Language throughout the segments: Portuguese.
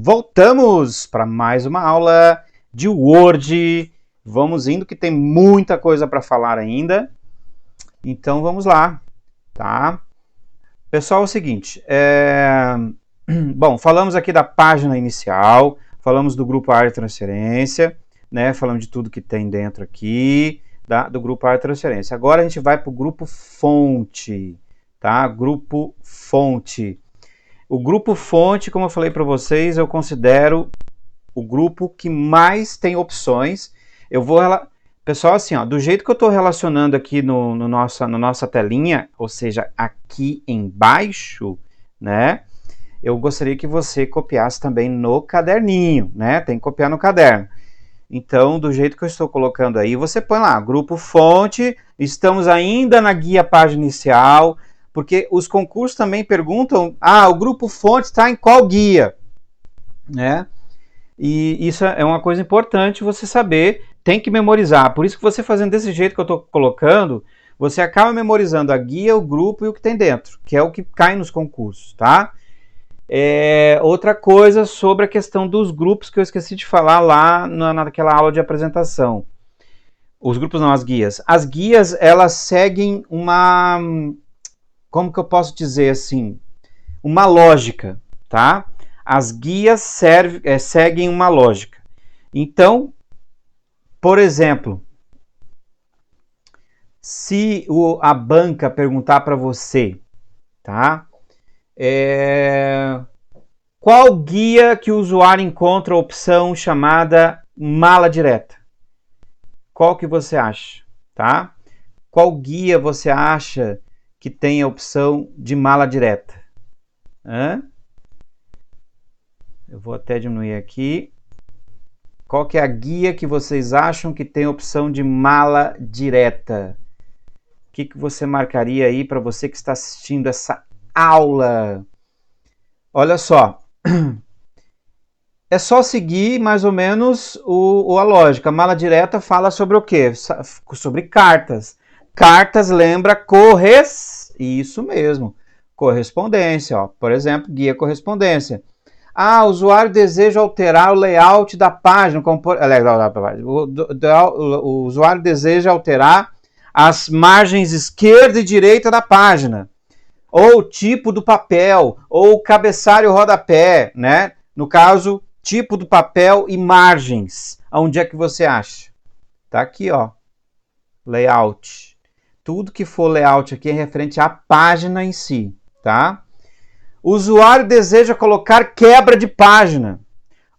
voltamos para mais uma aula de Word. Vamos indo que tem muita coisa para falar ainda. Então vamos lá, tá? Pessoal, é o seguinte, bom, falamos aqui da página inicial, falamos do grupo área de transferência, né? Falamos de tudo que tem dentro aqui do grupo área de transferência. Agora a gente vai para o grupo fonte, tá? Grupo fonte. O grupo fonte, como eu falei para vocês, eu considero o grupo que mais tem opções. Pessoal, assim, ó, do jeito que eu estou relacionando aqui no nossa telinha, ou seja, aqui embaixo, né? Eu gostaria que você copiasse também no caderninho, né? Tem que copiar no caderno. Então, do jeito que eu estou colocando aí, você põe lá, grupo fonte, estamos ainda na guia página inicial, porque os concursos também perguntam, o grupo fonte está em qual guia? Né? E isso é uma coisa importante você saber, tem que memorizar. Por isso que você fazendo desse jeito que eu estou colocando, você acaba memorizando a guia, o grupo e o que tem dentro, que é o que cai nos concursos, tá? Outra coisa sobre a questão dos grupos que eu esqueci de falar lá naquela aula de apresentação. Os grupos não, as guias. As guias, elas seguem uma... Como que eu posso dizer assim? Uma lógica, tá? As guias seguem uma lógica. Então, por exemplo, se a banca perguntar para você, tá? Qual guia que o usuário encontra a opção chamada mala direta? Qual que você acha, tá? Qual guia você acha que tem a opção de mala direta? Eu vou até diminuir aqui. Qual que é a guia que vocês acham que tem a opção de mala direta? O que você marcaria aí para você que está assistindo essa aula? Olha só. É só seguir mais ou menos a lógica. A mala direta fala sobre o quê? Sobre cartas. Cartas lembra Isso mesmo. Correspondência. Ó. Por exemplo, guia correspondência. O usuário deseja alterar o layout da página. O usuário deseja alterar as margens esquerda e direita da página. Ou o tipo do papel, ou o cabeçalho rodapé, né? No caso, tipo do papel e margens. Onde é que você acha? Tá aqui, ó. Layout. Tudo que for layout aqui é referente à página em si, tá? O usuário deseja colocar quebra de página.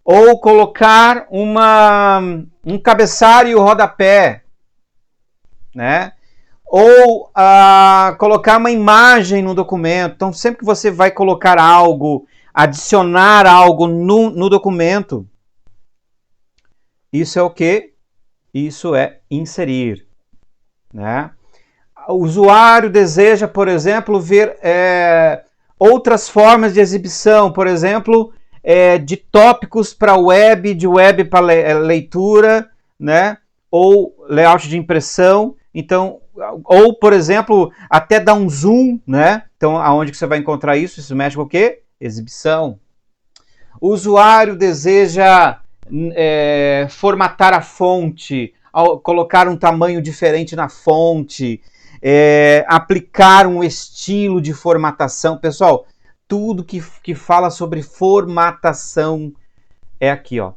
Ou colocar um cabeçalho e o rodapé, né? Ou colocar uma imagem no documento. Então, sempre que você vai colocar algo, adicionar algo no documento, isso é o quê? Isso é inserir, né? O usuário deseja, por exemplo, ver outras formas de exibição, por exemplo, de tópicos para web, de web para leitura, né? Ou layout de impressão. Então, ou, por exemplo, até dar um zoom, né? Então, aonde que você vai encontrar isso? Isso mexe com o quê? Exibição. O usuário deseja formatar a fonte, colocar um tamanho diferente na fonte, aplicar um estilo de formatação. Pessoal, tudo que fala sobre formatação é aqui, ó.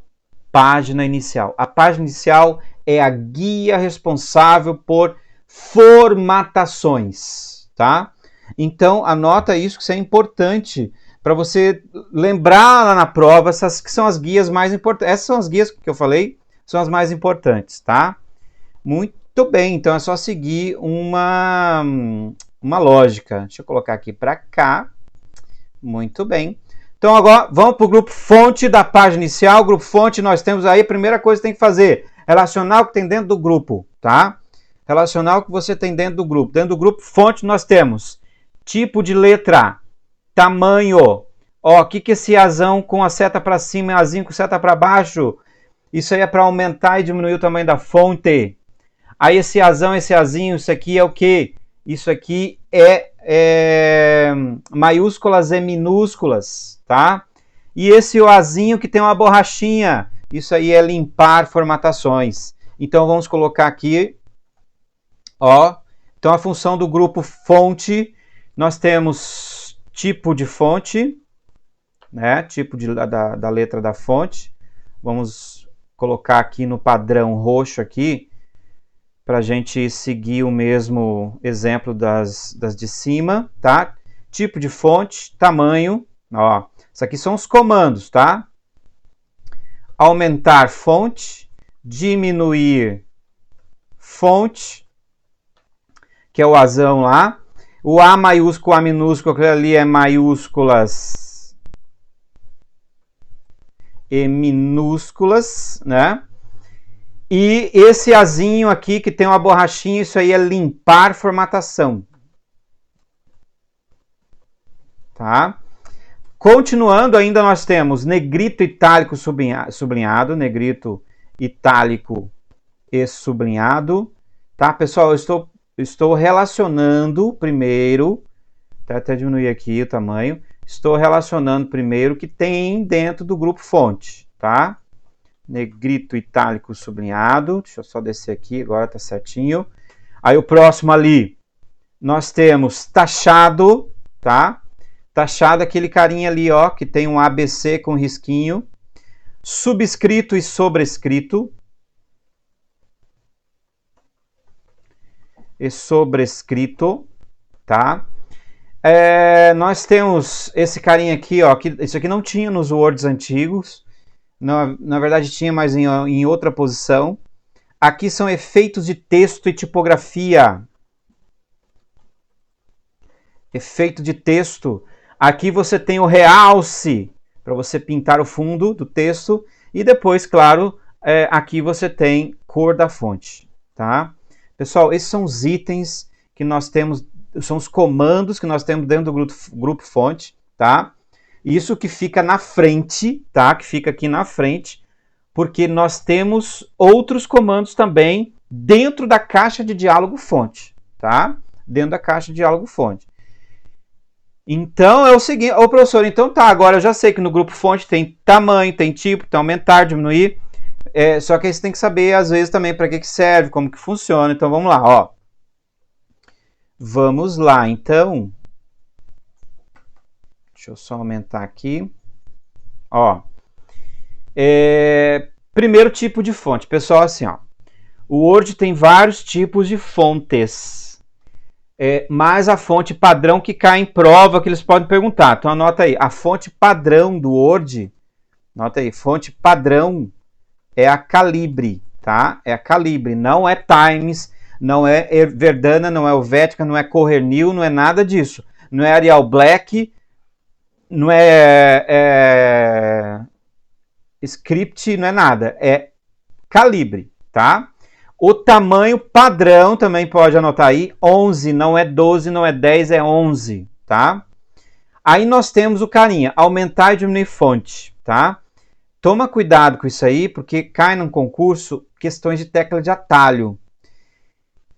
Página inicial. A página inicial é a guia responsável por formatações, tá? Então, anota isso, que isso é importante para você lembrar lá na prova, essas que são as guias mais importantes. Essas são as guias que eu falei, são as mais importantes, tá? Muito bem, então é só seguir uma lógica. Deixa eu colocar aqui para cá. Muito bem. Então, agora, vamos para o grupo fonte da página inicial. Grupo fonte, nós temos aí, a primeira coisa que tem que fazer, relacionar o que tem dentro do grupo, tá? Relacionar o que você tem dentro do grupo. Dentro do grupo fonte, nós temos tipo de letra, tamanho. Ó, o que é esse azão com a seta para cima e azinho com seta para baixo? Isso aí é para aumentar e diminuir o tamanho da fonte. Aí esse azão, esse azinho, isso aqui é o quê? Isso aqui é maiúsculas e minúsculas, tá? E esse Ozinho que tem uma borrachinha, isso aí é limpar formatações. Então vamos colocar aqui, ó. Então a função do grupo fonte, nós temos tipo de fonte, né? Tipo da letra da fonte. Vamos colocar aqui no padrão roxo aqui, para a gente seguir o mesmo exemplo das de cima, tá? Tipo de fonte, tamanho, ó. Isso aqui são os comandos, tá? Aumentar fonte, diminuir fonte, que é o Azão lá. O A maiúsculo, A minúsculo, aquele ali é maiúsculas e minúsculas, né? E esse Azinho aqui, que tem uma borrachinha, isso aí é limpar formatação. Tá? Continuando, ainda nós temos negrito itálico sublinhado, negrito itálico e sublinhado. Tá, pessoal? Eu estou relacionando primeiro, até diminuir aqui o tamanho, estou relacionando primeiro o que tem dentro do grupo fonte, tá? Negrito itálico sublinhado, deixa eu só descer aqui, agora tá certinho. Aí o próximo ali, nós temos taxado, tá? Taxado, aquele carinha ali, ó, que tem um ABC com risquinho. Subscrito e sobrescrito. E sobrescrito, tá? Nós temos esse carinha aqui, ó, que isso aqui não tinha nos Words antigos. Na verdade tinha, mas em outra posição. Aqui são efeitos de texto e tipografia. Efeito de texto. Aqui você tem o realce, para você pintar o fundo do texto. E depois, claro, aqui você tem cor da fonte, tá? Pessoal, esses são os itens que nós temos, são os comandos que nós temos dentro do grupo fonte, tá? Isso que fica na frente, tá? Que fica aqui na frente, porque nós temos outros comandos também dentro da caixa de diálogo fonte, tá? Dentro da caixa de diálogo fonte. Então é o seguinte, ô professor, então tá, agora eu já sei que no grupo fonte tem tamanho, tem tipo, tem aumentar, diminuir, só que aí você tem que saber às vezes também para que serve, como que funciona. Então vamos lá, ó. Vamos lá, então. Deixa eu só aumentar aqui. Ó. Primeiro tipo de fonte. Pessoal, assim, ó. O Word tem vários tipos de fontes. Mas a fonte padrão que cai em prova, que eles podem perguntar. Então anota aí. A fonte padrão do Word, anota aí, fonte padrão é a Calibre, tá? É a Calibre, não é Times, não é Verdana, não é Helvética, não é Corel, não é nada disso. Não é Arial Black, não é Script, não é nada. É Calibre, tá? O tamanho padrão também pode anotar aí, 11, não é 12, não é 10, é 11, tá? Aí nós temos o carinha, aumentar e diminuir fonte, tá? Toma cuidado com isso aí, porque cai num concurso questões de tecla de atalho.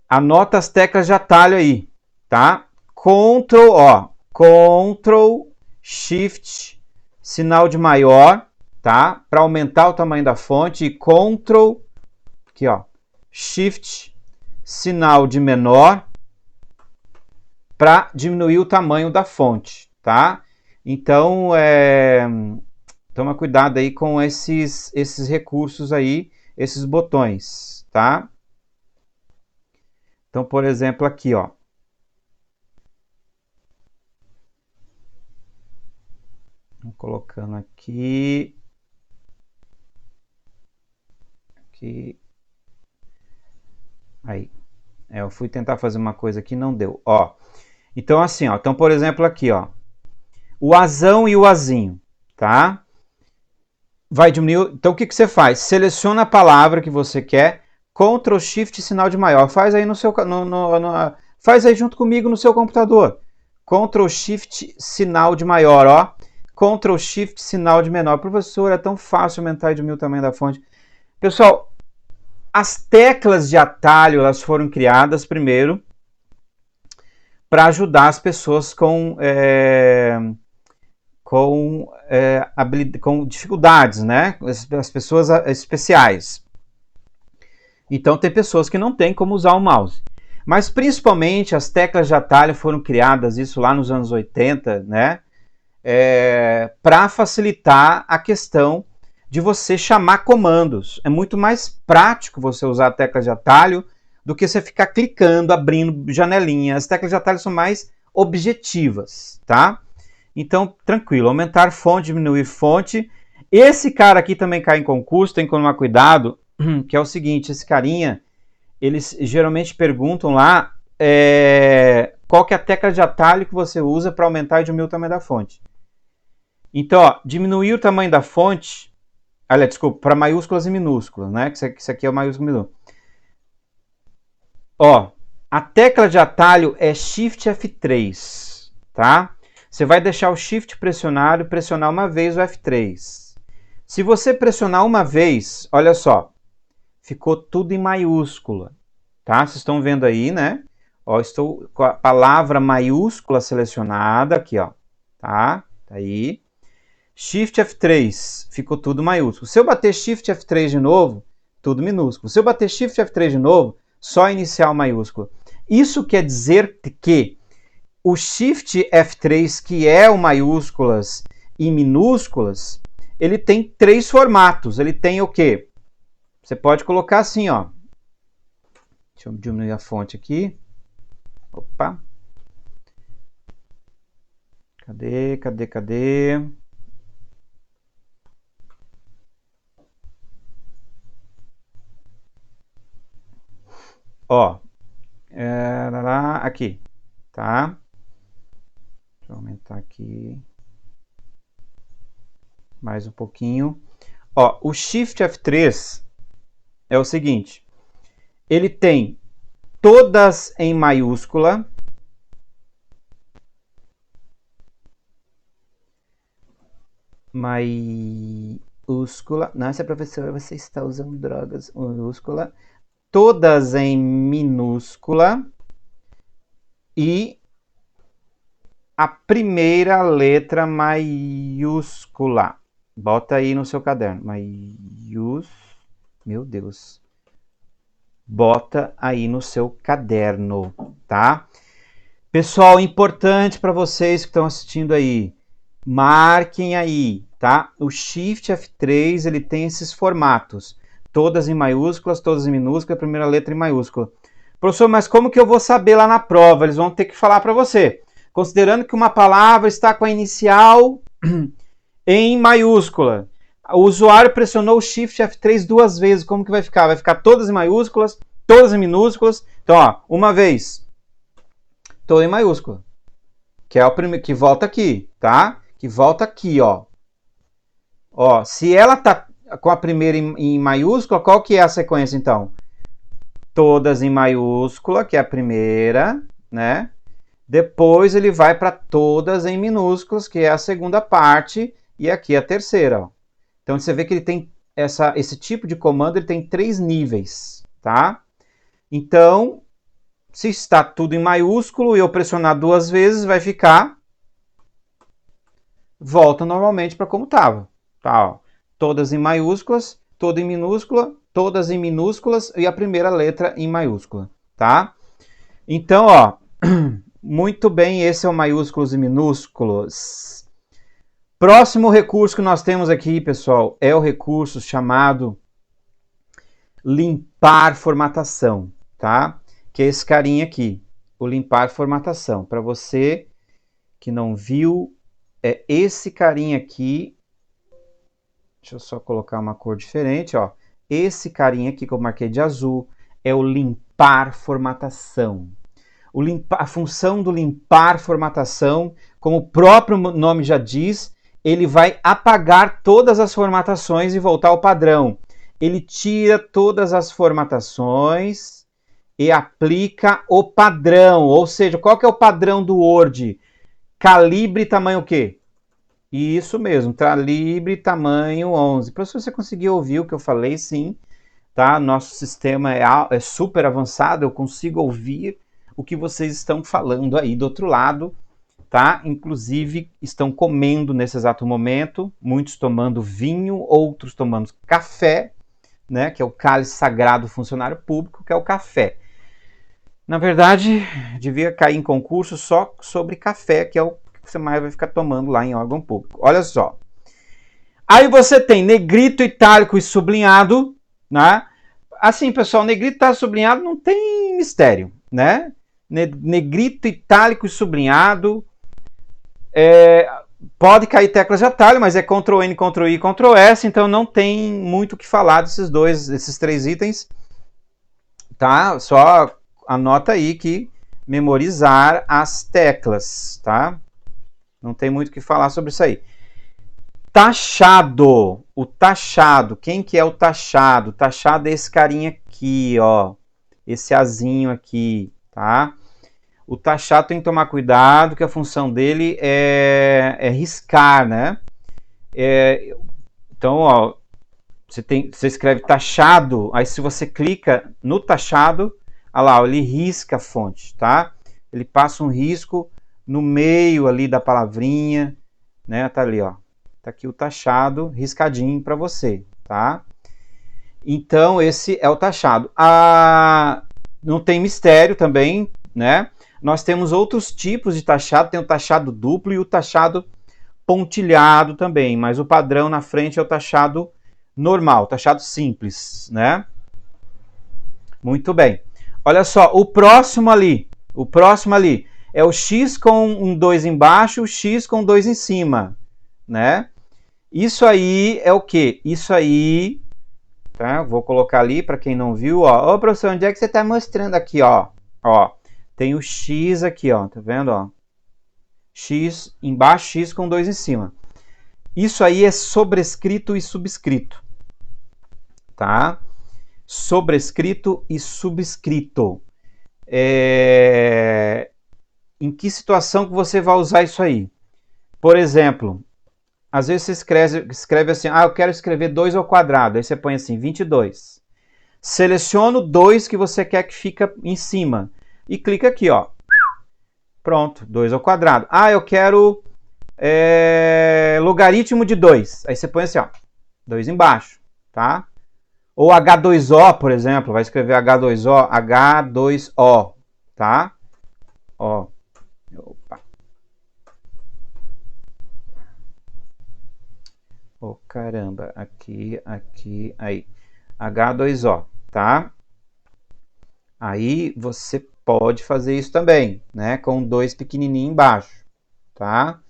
Anota as teclas de atalho aí, tá? Ctrl, Shift, sinal de maior, tá? Para aumentar o tamanho da fonte, e Ctrl, aqui ó, Shift, sinal de menor, para diminuir o tamanho da fonte, tá? Então, toma cuidado aí com esses recursos aí, esses botões, tá? Então, por exemplo, aqui, ó. Vou colocando aqui. Aqui. Aí. Eu fui tentar fazer uma coisa aqui, não deu. Ó. Então, assim, ó. Então, por exemplo, aqui, ó. O Azão e o Azinho, tá? Vai diminuir. Então, o que você faz? Seleciona a palavra que você quer. Ctrl Shift, sinal de maior. Faz aí no seu faz aí junto comigo no seu computador. Ctrl Shift, sinal de maior, ó. Ctrl Shift, sinal de menor. Professor, é tão fácil aumentar e diminuir o tamanho da fonte. Pessoal, as teclas de atalho, elas foram criadas primeiro para ajudar as pessoas com com dificuldades, né? As pessoas especiais. Então tem pessoas que não têm como usar o mouse. Mas principalmente as teclas de atalho foram criadas, isso lá nos anos 80, né? Para facilitar a questão de você chamar comandos. É muito mais prático você usar a tecla de atalho do que você ficar clicando, abrindo janelinha. As teclas de atalho são mais objetivas, tá? Então, tranquilo, aumentar fonte, diminuir fonte. Esse cara aqui também cai em concurso, tem que tomar cuidado, que é o seguinte, esse carinha, eles geralmente perguntam lá qual que é a tecla de atalho que você usa para aumentar e diminuir o tamanho da fonte. Então, ó, diminuir o tamanho da fonte, aliás, desculpa, para maiúsculas e minúsculas, né? Que isso aqui é o maiúsculo e minúsculo. Ó, a tecla de atalho é Shift F3, tá? Você vai deixar o Shift pressionado e pressionar uma vez o F3. Se você pressionar uma vez, olha só, ficou tudo em maiúscula, tá? Vocês estão vendo aí, né? Ó, estou com a palavra maiúscula selecionada aqui, ó, tá? Tá aí. Shift F3, ficou tudo maiúsculo. Se eu bater Shift F3 de novo, tudo minúsculo. Se eu bater Shift F3 de novo, só inicial maiúsculo. Isso quer dizer que o Shift F3, que é o maiúsculas e minúsculas, ele tem 3 formatos. Ele tem o quê? Você pode colocar assim, ó. Deixa eu diminuir a fonte aqui. Opa. Cadê? Ó. Aqui. Tá? Deixa eu aumentar aqui mais um pouquinho. Ó, o Shift F3 é o seguinte. Ele tem todas em maiúscula. Maiúscula. Nossa, professora, você está usando drogas. Maiúscula. Todas em minúscula. E a primeira letra maiúscula. Bota aí no seu caderno. Meu Deus. Bota aí no seu caderno, tá? Pessoal, importante para vocês que estão assistindo aí. Marquem aí, tá? O Shift F3, ele tem esses formatos. Todas em maiúsculas, todas em minúsculas, a primeira letra em maiúscula. Professor, mas como que eu vou saber lá na prova? Eles vão ter que falar para você. Considerando que uma palavra está com a inicial em maiúscula. O usuário pressionou o Shift F3 2 vezes. Como que vai ficar? Vai ficar todas em maiúsculas, todas em minúsculas. Então, ó, uma vez. Toda em maiúscula. Que é o primeiro, que volta aqui, tá? Que volta aqui, ó. Ó, se ela tá com a primeira em maiúscula, qual que é a sequência, então? Todas em maiúscula, que é a primeira, né? Depois ele vai para todas em minúsculas, que é a segunda parte, e aqui a terceira, ó. Então você vê que ele tem esse tipo de comando, ele tem 3 níveis, tá? Então, se está tudo em maiúsculo e eu pressionar 2 vezes, vai ficar, volta normalmente para como estava, tá? Ó. Todas em maiúsculas, toda em minúscula, todas em minúsculas e a primeira letra em maiúscula, tá? Então, ó, muito bem, esse é o maiúsculos e minúsculos. Próximo recurso que nós temos aqui, pessoal, é o recurso chamado limpar formatação, tá? Que é esse carinha aqui, o limpar formatação. Para você que não viu, é esse carinha aqui. Deixa eu só colocar uma cor diferente, ó. Esse carinha aqui que eu marquei de azul é o limpar formatação. A função do limpar formatação, como o próprio nome já diz, ele vai apagar todas as formatações e voltar ao padrão. Ele tira todas as formatações e aplica o padrão. Ou seja, qual que é o padrão do Word? Calibre tamanho o quê? Isso mesmo, calibre tamanho 11. Professor, você conseguiu ouvir o que eu falei? Sim. Tá? Nosso sistema é super avançado, eu consigo ouvir o que vocês estão falando aí do outro lado. tá? Inclusive estão comendo nesse exato momento, muitos tomando vinho, outros tomando café, né? Que é o cálice sagrado do funcionário público, que é o café. Na verdade, devia cair em concurso só sobre café, que é o que você mais vai ficar tomando lá em órgão público. Olha só. Aí você tem negrito, itálico e sublinhado, né? Assim, pessoal, negrito, itálico e sublinhado não tem mistério, né? Negrito, itálico e sublinhado. Pode cair teclas de atalho, mas é Ctrl N, Ctrl I, Ctrl S, então não tem muito o que falar desses três itens, tá? Só anota aí que memorizar as teclas, tá? Não tem muito o que falar sobre isso aí. Taxado, o taxado, quem que é o taxado? O taxado é esse carinha aqui, ó, esse azinho aqui, tá? O taxado tem que tomar cuidado, que a função dele é riscar, né? Então, ó, você escreve taxado, aí se você clica no taxado, olha lá, ele risca a fonte, tá? Ele passa um risco no meio ali da palavrinha, né? Tá ali, ó. Tá aqui o taxado riscadinho para você, tá? Então, esse é o taxado. Não tem mistério também, né? Nós temos outros tipos de taxado, tem o taxado duplo e o taxado pontilhado também, mas o padrão na frente é o taxado normal, taxado simples, né? Muito bem. Olha só, o próximo ali é o X com um 2 embaixo, o X com 2 em cima, né? Isso aí é o quê? Isso aí, tá? Vou colocar ali para quem não viu, ó. Ô, professor, onde é que você está mostrando aqui, ó? Ó, tem o X aqui, ó, tá vendo, ó? X embaixo, X com 2 em cima. Isso aí é sobrescrito e subscrito, tá? Sobrescrito e subscrito. Em que situação que você vai usar isso aí? Por exemplo, às vezes você escreve assim, eu quero escrever 2 ao quadrado, aí você põe assim, 22. Seleciona o 2 que você quer que fica em cima e clica aqui, ó. Pronto, 2 ao quadrado. Eu quero logaritmo de 2. Aí você põe assim, ó, 2 embaixo, tá? Ou H2O, por exemplo, vai escrever H2O, tá? Ó. Opa. Oh, caramba, aqui, aí. H2O, tá? Aí você pode fazer isso também, né? Com 2 pequenininho embaixo, tá?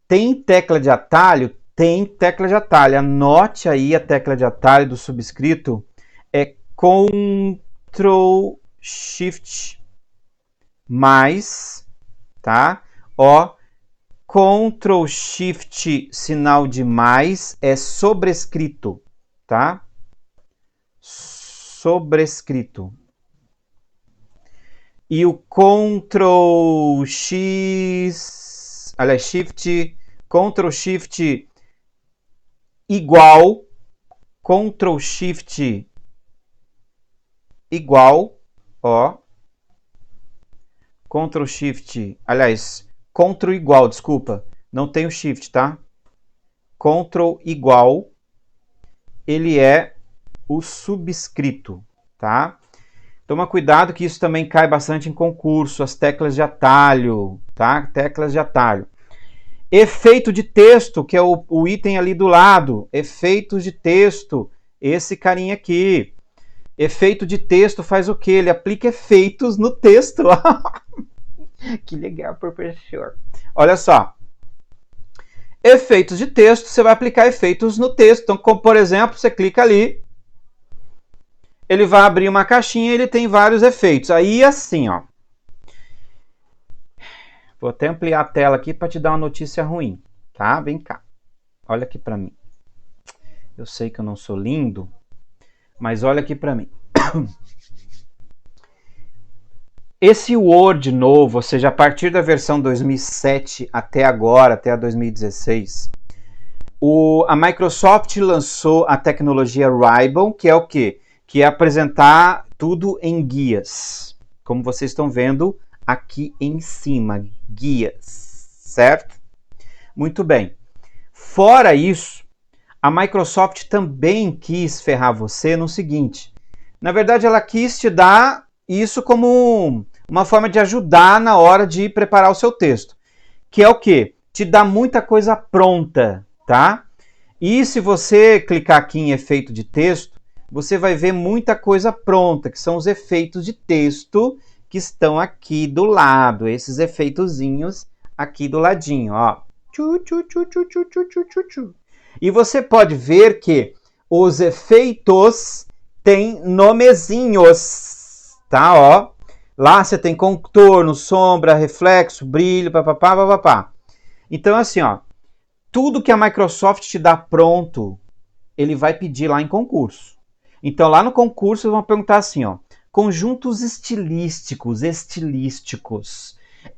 Tem tecla de atalho? Tem tecla de atalho. Anote aí a tecla de atalho do subscrito. É Ctrl Shift mais, tá? Ó, Ctrl Shift sinal de mais é sobrescrito, tá? Sobrescrito. E o Ctrl X, aliás, Shift, Ctrl Shift igual, Ctrl Shift igual, ó, Ctrl Shift, aliás, Ctrl igual, desculpa, não tem o Shift, tá? Ctrl igual, ele é o subscrito, tá? Toma cuidado que isso também cai bastante em concurso, as teclas de atalho, tá? Teclas de atalho. Efeito de texto, que é o item ali do lado. Efeitos de texto, esse carinha aqui. Efeito de texto faz o quê? Ele aplica efeitos no texto. Que legal, professor. Olha só. Efeitos de texto, você vai aplicar efeitos no texto. Então, como, por exemplo, você clica ali, ele vai abrir uma caixinha e ele tem vários efeitos. Aí, assim, ó. Vou até ampliar a tela aqui para te dar uma notícia ruim, tá? Vem cá. Olha aqui para mim. Eu sei que eu não sou lindo, mas olha aqui para mim. Esse Word novo, ou seja, a partir da versão 2007 até agora, até a 2016, a Microsoft lançou a tecnologia Ribbon, que é o quê? Que é apresentar tudo em guias, como vocês estão vendo aqui em cima, guias, certo? Muito bem. Fora isso, a Microsoft também quis ferrar você no seguinte. Na verdade, ela quis te dar isso como uma forma de ajudar na hora de preparar o seu texto. Que é o quê? Te dá muita coisa pronta, tá? E se você clicar aqui em efeito de texto, você vai ver muita coisa pronta, que são os efeitos de texto que estão aqui do lado, esses efeitozinhos aqui do ladinho, ó. Tchu, tchu, tchu, tchu, tchu, tchu, tchu, tchu. E você pode ver que os efeitos têm nomezinhos, tá? Ó, lá você tem contorno, sombra, reflexo, brilho, papapá, papapá. Então, assim, ó, tudo que a Microsoft te dá pronto, ele vai pedir lá em concurso. Então, lá no concurso, eles vão perguntar assim, ó, conjuntos estilísticos,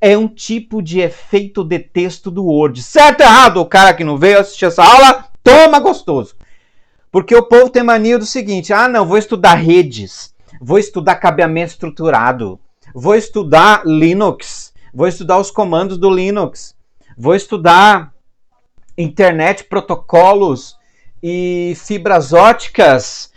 é um tipo de efeito de texto do Word. Certo ou errado? O cara que não veio assistir essa aula, toma gostoso. Porque o povo tem mania do seguinte, não, vou estudar redes, vou estudar cabeamento estruturado, vou estudar Linux, vou estudar os comandos do Linux, vou estudar internet, protocolos e fibras óticas,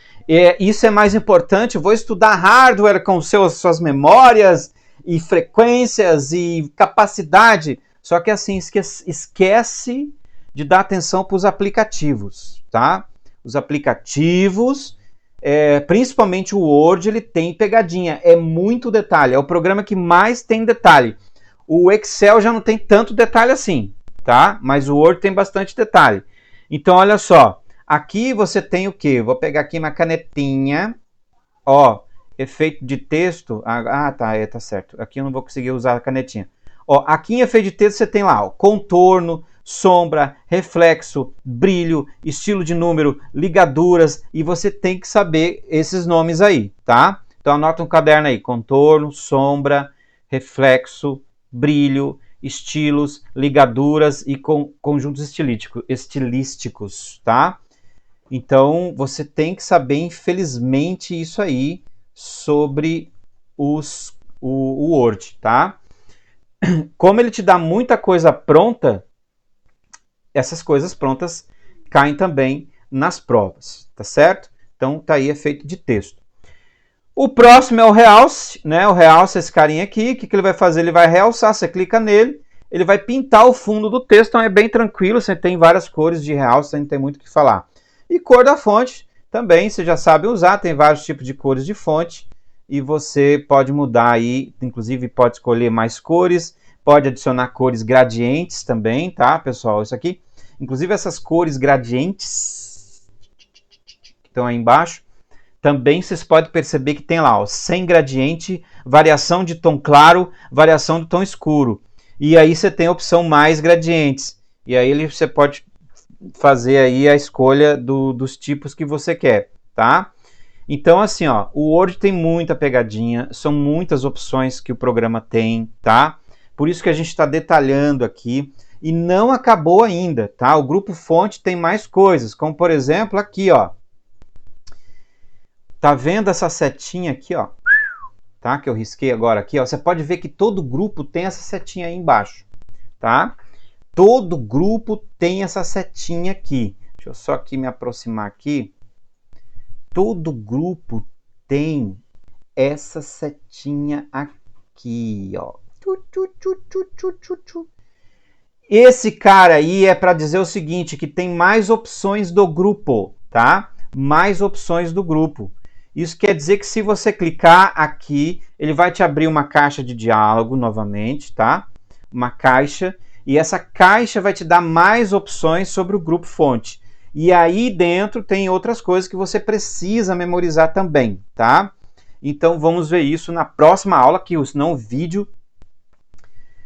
isso é mais importante, vou estudar hardware com suas memórias e frequências e capacidade. Só que assim, esquece de dar atenção para os aplicativos, tá? Os aplicativos, principalmente o Word, ele tem pegadinha, é muito detalhe, é o programa que mais tem detalhe. O Excel já não tem tanto detalhe assim, tá? Mas o Word tem bastante detalhe. Então, olha só, aqui você tem o quê? Vou pegar aqui uma canetinha, ó, efeito de texto, tá certo, aqui eu não vou conseguir usar a canetinha. Ó, aqui em efeito de texto você tem lá, ó, contorno, sombra, reflexo, brilho, estilo de número, ligaduras, e você tem que saber esses nomes aí, tá? Então anota um caderno aí, contorno, sombra, reflexo, brilho, estilos, ligaduras e conjuntos estilísticos, tá? Então você tem que saber, infelizmente, isso aí sobre o Word, tá? Como ele te dá muita coisa pronta, essas coisas prontas caem também nas provas, tá certo? Então tá aí efeito de texto. O próximo é o realce, né? O realce é esse carinha aqui. O que ele vai fazer? Ele vai realçar, você clica nele, ele vai pintar o fundo do texto, então é bem tranquilo, você tem várias cores de realce, não tem muito o que falar. E cor da fonte também, você já sabe usar, tem vários tipos de cores de fonte, e você pode mudar aí, inclusive pode escolher mais cores, pode adicionar cores gradientes também, tá, pessoal? Isso aqui, inclusive essas cores gradientes que estão aí embaixo, também vocês podem perceber que tem lá, ó, sem gradiente, variação de tom claro, variação de tom escuro. E aí você tem a opção mais gradientes. E aí você pode fazer aí a escolha dos tipos que você quer, tá? Então, assim, ó, o Word tem muita pegadinha, são muitas opções que o programa tem, tá? Por isso que a gente está detalhando aqui. E não acabou ainda, tá? O grupo fonte tem mais coisas, como por exemplo aqui, ó. Tá vendo essa setinha aqui, ó? Tá? Que eu risquei agora aqui, ó. Você pode ver que todo grupo tem essa setinha aí embaixo, tá? Todo grupo tem essa setinha aqui. Deixa eu só aqui me aproximar aqui. Todo grupo tem essa setinha aqui, ó. Esse cara aí é para dizer o seguinte, que tem mais opções do grupo, tá? Mais opções do grupo. Isso quer dizer que se você clicar aqui, ele vai te abrir uma caixa de diálogo novamente, tá? Uma caixa, e essa caixa vai te dar mais opções sobre o grupo fonte. E aí dentro tem outras coisas que você precisa memorizar também, tá? Então vamos ver isso na próxima aula, que senão o vídeo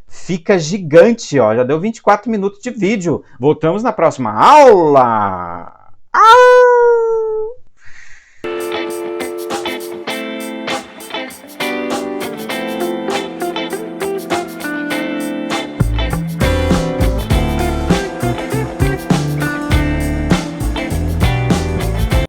fica gigante, ó. Já deu 24 minutos de vídeo. Voltamos na próxima aula!